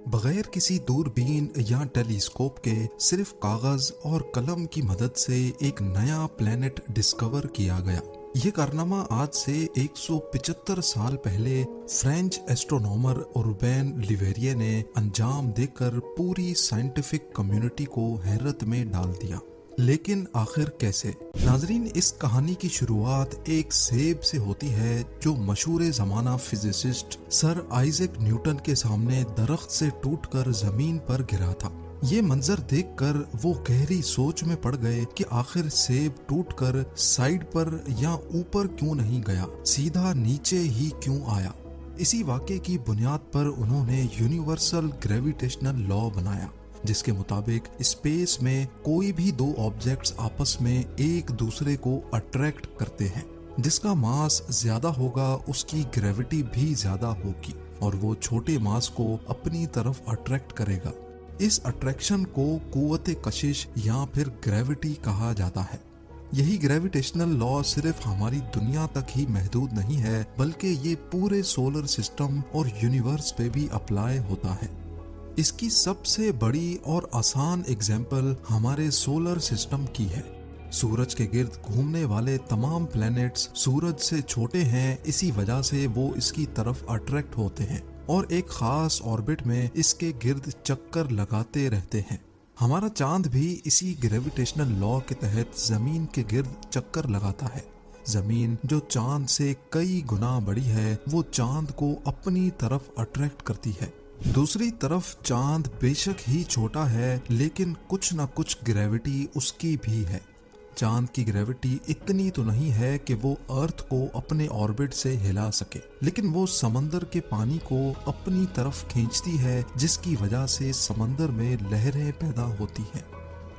बगैर किसी दूरबीन या टेलीस्कोप के सिर्फ कागज और कलम की मदद से एक नया प्लेनेट डिस्कवर किया गया। ये कारनामा आज से 175 साल पहले फ्रेंच एस्ट्रोनॉमर उर्बैन लिवेरिये ने अंजाम देकर पूरी साइंटिफिक कम्युनिटी को हैरत में डाल दिया। लेकिन आखिर कैसे? नाजरीन, इस कहानी की शुरुआत एक सेब से होती है जो मशहूर जमाना फिजिसिस्ट सर आइजैक न्यूटन के सामने दरख्त से टूटकर जमीन पर गिरा था। ये मंजर देखकर वो गहरी सोच में पड़ गए कि आखिर सेब टूटकर साइड पर या ऊपर क्यों नहीं गया, सीधा नीचे ही क्यों आया। इसी वाक़े की बुनियाद पर उन्होंने यूनिवर्सल ग्रेविटेशनल लॉ बनाया, जिसके मुताबिक स्पेस में कोई भी दो ऑब्जेक्ट्स आपस में एक दूसरे को अट्रैक्ट करते हैं। जिसका मास ज्यादा होगा उसकी ग्रेविटी भी ज्यादा होगी और वो छोटे मास को अपनी तरफ अट्रैक्ट करेगा। इस अट्रैक्शन को कुव्वते कशिश या फिर ग्रेविटी कहा जाता है। यही ग्रेविटेशनल लॉ सिर्फ हमारी दुनिया तक ही महदूद नहीं है, बल्कि ये पूरे सोलर सिस्टम और यूनिवर्स पे भी अप्लाई होता है। इसकी सबसे बड़ी और आसान एग्जाम्पल हमारे सोलर सिस्टम की है। सूरज के गिर्द घूमने वाले तमाम प्लैनेट्स सूरज से छोटे हैं, इसी वजह से वो इसकी तरफ अट्रैक्ट होते हैं और एक खास ऑर्बिट में इसके गिर्द चक्कर लगाते रहते हैं। हमारा चांद भी इसी ग्रेविटेशनल लॉ के तहत जमीन के गिर्द चक्कर लगाता है। जमीन जो चांद से कई गुना बड़ी है, वो चांद को अपनी तरफ अट्रैक्ट करती है। दूसरी तरफ चांद बेशक ही छोटा है, लेकिन कुछ न कुछ ग्रेविटी उसकी भी है। चांद की ग्रेविटी इतनी तो नहीं है कि वो अर्थ को अपने ऑर्बिट से हिला सके, लेकिन वो समंदर के पानी को अपनी तरफ खींचती है, जिसकी वजह से समंदर में लहरें पैदा होती हैं।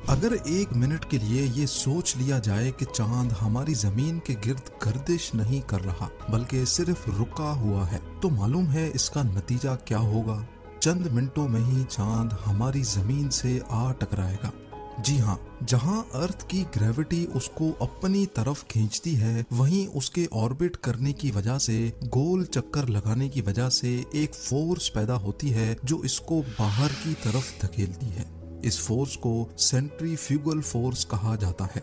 अगर एक मिनट के लिए ये सोच लिया जाए कि चांद हमारी जमीन के गिर्द गर्दिश नहीं कर रहा बल्कि सिर्फ रुका हुआ है, तो मालूम है इसका नतीजा क्या होगा। चंद मिनटों में ही चांद हमारी जमीन से आ टकराएगा। जी हाँ, जहाँ अर्थ की ग्रेविटी उसको अपनी तरफ खींचती है, वहीं उसके ऑर्बिट करने की वजह से, गोल चक्कर लगाने की वजह से एक फोर्स पैदा होती है जो इसको बाहर की तरफ धकेलती है। इस फोर्स को सेंट्रीफ्यूगल फोर्स कहा जाता है।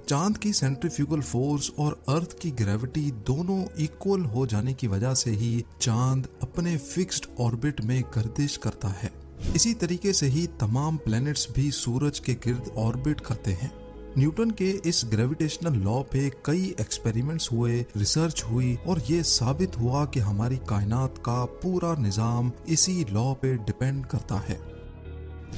चांद की सेंट्रीफ्यूगल फोर्स और अर्थ की ग्रेविटी दोनों इक्वल हो जाने की वजह से ही चांद अपने फिक्स्ड ऑर्बिट में गर्दिश करता है। इसी तरीके से ही तमाम प्लैनेट्स भी सूरज के गिर्द ऑर्बिट करते हैं। न्यूटन के इस ग्रेविटेशनल लॉ पे कई एक्सपेरिमेंट्स हुए, रिसर्च हुई और ये साबित हुआ कि हमारी कायनात का पूरा निजाम इसी लॉ पे डिपेंड करता है।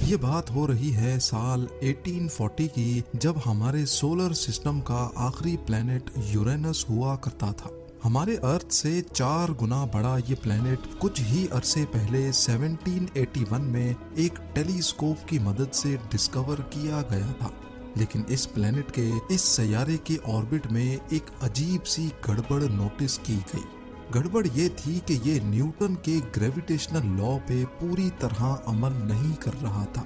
ये बात हो रही है साल 1840 की, जब हमारे सोलर सिस्टम का आखिरी प्लैनेट यूरेनस हुआ करता था। हमारे अर्थ से 4 गुना बड़ा ये प्लैनेट कुछ ही अरसे पहले 1781 में एक टेलीस्कोप की मदद से डिस्कवर किया गया था। लेकिन इस प्लैनेट के, इस सैयारे के ऑर्बिट में एक अजीब सी गड़बड़ नोटिस की गई। गड़बड़ ये थी कि ये न्यूटन के ग्रेविटेशनल लॉ पे पूरी तरह अमल नहीं कर रहा था।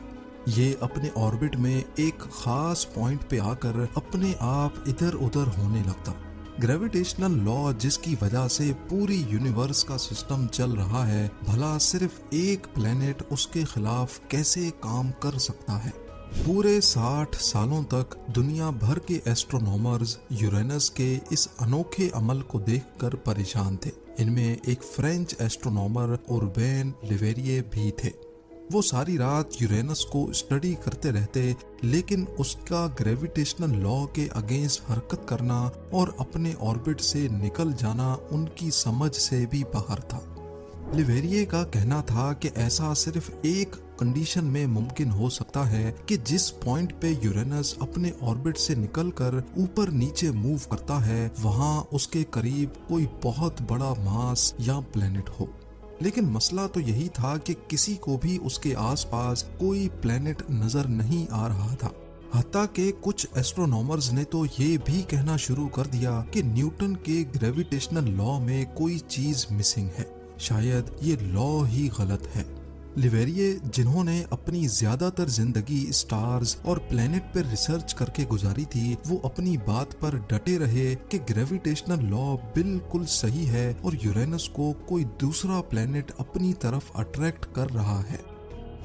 ये अपने ऑर्बिट में एक खास पॉइंट पे आकर अपने आप इधर उधर होने लगता। ग्रेविटेशनल लॉ जिसकी वजह से पूरी यूनिवर्स का सिस्टम चल रहा है, भला सिर्फ एक प्लेनेट उसके खिलाफ कैसे काम कर सकता है। पूरे 60 सालों तक दुनिया भर के एस्ट्रोनॉमर्स यूरेनस के इस अनोखे अमल को देखकर परेशान थे। इनमें एक फ्रेंच एस्ट्रोनॉमर उर्बैन लिवेरिये भी थे। वो सारी रात यूरेनस को स्टडी करते रहते, लेकिन उसका ग्रेविटेशनल लॉ के अगेंस्ट हरकत करना और अपने ऑर्बिट से निकल जाना उनकी समझ से भी बाहर था। लिवेरिये का कहना था कि ऐसा सिर्फ एक कंडीशन में मुमकिन हो सकता है कि जिस पॉइंट पे यूरेनस अपने ऑर्बिट से निकलकर ऊपर नीचे मूव करता है, वहां उसके करीब कोई बहुत बड़ा मास या प्लेनेट हो। लेकिन मसला तो यही था कि किसी को भी उसके आसपास कोई प्लेनेट नजर नहीं आ रहा था। हत्ता के कुछ एस्ट्रोनॉमर्स ने तो ये भी कहना शुरू कर दिया कि न्यूटन के ग्रेविटेशनल लॉ में कोई चीज मिसिंग है, शायद ये लॉ ही गलत है। लिवेरिये, जिन्होंने अपनी ज्यादातर जिंदगी स्टार्स और प्लेनेट पर रिसर्च करके गुजारी थी, वो अपनी बात पर डटे रहे कि ग्रेविटेशनल लॉ बिल्कुल सही है और यूरेनस को कोई दूसरा प्लेनेट अपनी तरफ अट्रैक्ट कर रहा है।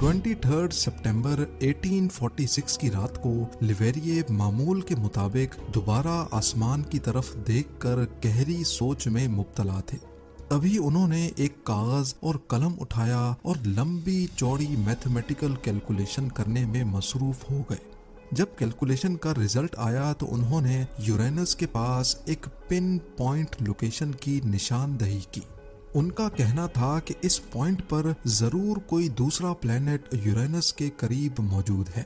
23 सितंबर 1846 की रात को लिवेरिए मामूल के मुताबिक दोबारा आसमान की तरफ देखकर गहरी सोच में मुब्तला थे। तभी उन्होंने एक कागज और कलम उठाया और लंबी चौड़ी मैथमेटिकल कैलकुलेशन करने में मसरूफ हो गए। जब कैलकुलेशन का रिजल्ट आया तो उन्होंने यूरेनस के पास एक पिन पॉइंट लोकेशन की निशानदही की। उनका कहना था कि इस पॉइंट पर जरूर कोई दूसरा प्लेनेट यूरेनस के करीब मौजूद है।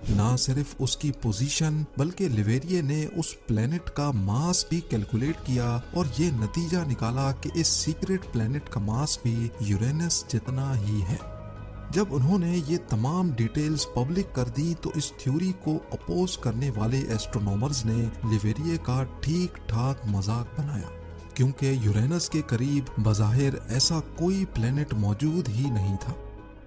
ना सिर्फ उसकी पोजीशन बल्कि लिवेरिए ने उस प्लेनेट का मास भी कैलकुलेट किया और ये नतीजा निकाला कि इस सीक्रेट प्लेनेट का मास भी यूरेनस जितना ही है। जब उन्होंने ये तमाम डिटेल्स पब्लिक कर दी तो इस थ्योरी को अपोज करने वाले एस्ट्रोनॉमर्स ने लिवेरिए का ठीक ठाक मजाक बनाया, क्योंकि यूरेनस के करीब बज़ाहिर ऐसा कोई प्लेनेट मौजूद ही नहीं था।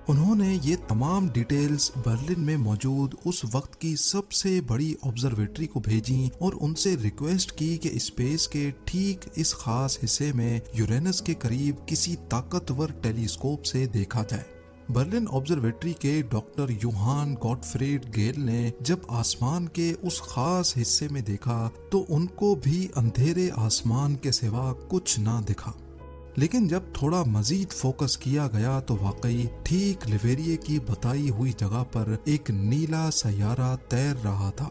उन्होंने ये तमाम डिटेल्स बर्लिन में मौजूद उस वक्त की सबसे बड़ी ऑब्जर्वेटरी को भेजी और उनसे रिक्वेस्ट की कि स्पेस के ठीक इस खास हिस्से में यूरेनस के करीब किसी ताकतवर टेलीस्कोप से देखा जाए। बर्लिन ऑब्जर्वेटरी के डॉक्टर यूहान गॉटफ्रीड गेल ने जब आसमान के उस खास हिस्से में देखा तो उनको भी अंधेरे आसमान के सिवा कुछ ना दिखा। लेकिन जब थोड़ा मजीद फोकस किया गया तो वाकई ठीक लिवेरिए की बताई हुई जगह पर एक नीला सैयारा तैर रहा था।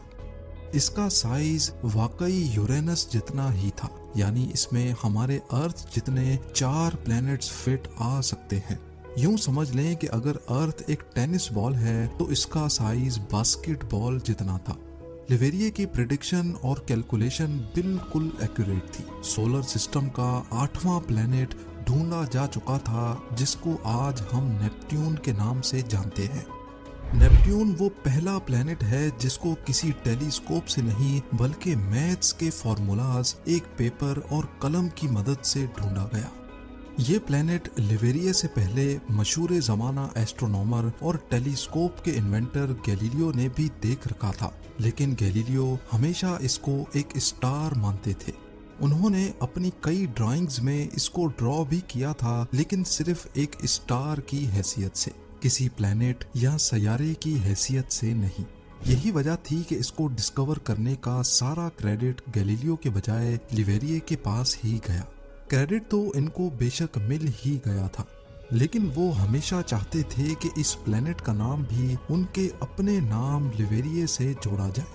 इसका साइज वाकई यूरेनस जितना ही था, यानी इसमें हमारे अर्थ जितने 4 प्लैनेट्स फिट आ सकते हैं। यूं समझ लें कि अगर अर्थ एक टेनिस बॉल है तो इसका साइज बास्केटबॉल जितना था। लिवेरिए की प्रेडिक्शन और कैलकुलेशन बिल्कुल एक्यूरेट थी। सोलर सिस्टम का 8वां प्लेनेट ढूंढा जा चुका था, जिसको आज हम नेपट्यून के नाम से जानते हैं। नेपट्यून वो पहला प्लेनेट है जिसको किसी टेलीस्कोप से नहीं बल्कि मैथ्स के फॉर्मूलाज एक पेपर और कलम की मदद से ढूंढा गया। ये प्लेनेट लिवेरिए से पहले मशहूर ज़माना एस्ट्रोनॉमर और टेलीस्कोप के इन्वेंटर गैलीलियो ने भी देख रखा था, लेकिन गैलीलियो हमेशा इसको एक स्टार मानते थे। उन्होंने अपनी कई ड्राइंग्स में इसको ड्रॉ भी किया था, लेकिन सिर्फ एक स्टार की हैसियत से, किसी प्लेनेट या सैयारे की हैसियत से नहीं। यही वजह थी कि इसको डिस्कवर करने का सारा क्रेडिट गैलीलियो के बजाय लिवेरिए के पास ही गया। क्रेडिट तो इनको बेशक मिल ही गया था, लेकिन वो हमेशा चाहते थे कि इस प्लेनेट का नाम भी उनके अपने नाम लिवेरिए से जोड़ा जाए।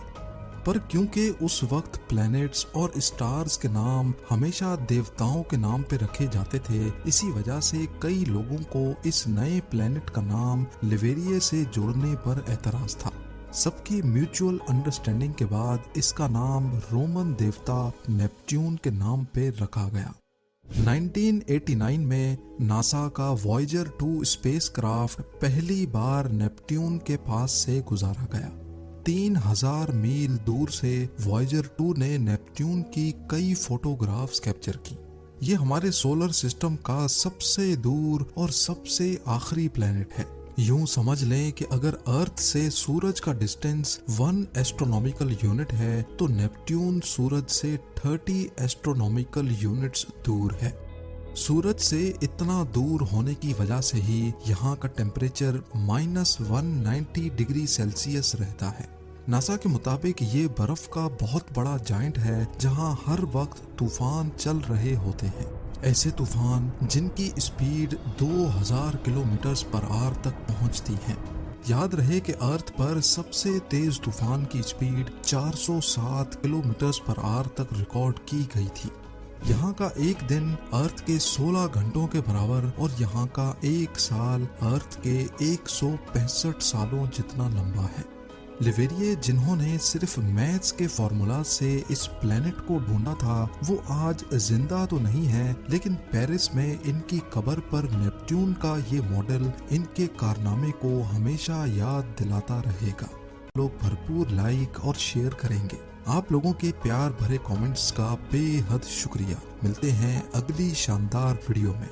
पर क्योंकि उस वक्त प्लैनेट्स और स्टार्स के नाम हमेशा देवताओं के नाम पे रखे जाते थे, इसी वजह से कई लोगों को इस नए प्लैनेट का नाम लिवेरिए से जोड़ने पर एतराज था। सबकी म्यूचुअल अंडरस्टैंडिंग के बाद इसका नाम रोमन देवता नेपट्यून के नाम पे रखा गया। 1989 में नासा का वॉयेजर 2 स्पेसक्राफ्ट पहली बार नेपट्यून के पास से गुजारा गया। 3000 मील दूर से वॉयेजर 2 ने नेपट्यून की कई फोटोग्राफ्स कैप्चर की। ये हमारे सोलर सिस्टम का सबसे दूर और सबसे आखिरी प्लेनेट है। यूं समझ लें कि अगर अर्थ से सूरज का डिस्टेंस 1 एस्ट्रोनॉमिकल यूनिट है तो नेपट्यून सूरज से 30 एस्ट्रोनॉमिकल यूनिट्स दूर है। सूरज से इतना दूर होने की वजह से ही यहाँ का टेम्परेचर -190 डिग्री सेल्सियस रहता है। नासा के मुताबिक ये बर्फ का बहुत बड़ा जाइंट है जहाँ हर वक्त तूफान चल रहे होते हैं। ऐसे तूफान जिनकी स्पीड 2000 किलोमीटर पर आवर तक पहुंचती है। याद रहे कि अर्थ पर सबसे तेज तूफान की स्पीड 407 किलोमीटर पर आवर तक रिकॉर्ड की गई थी। यहाँ का एक दिन अर्थ के 16 घंटों के बराबर और यहाँ का एक साल अर्थ के 165 सालों जितना लंबा है। लिवेरिए जिन्होंने सिर्फ मैथ्स के फॉर्मूला से इस प्लेनेट को ढूंढा था, वो आज जिंदा तो नहीं है, लेकिन पेरिस में इनकी कब्र पर नेपट्यून का ये मॉडल इनके कारनामे को हमेशा याद दिलाता रहेगा। लोग भरपूर लाइक और शेयर करेंगे। आप लोगों के प्यार भरे कमेंट्स का बेहद शुक्रिया। मिलते हैं अगली शानदार वीडियो में।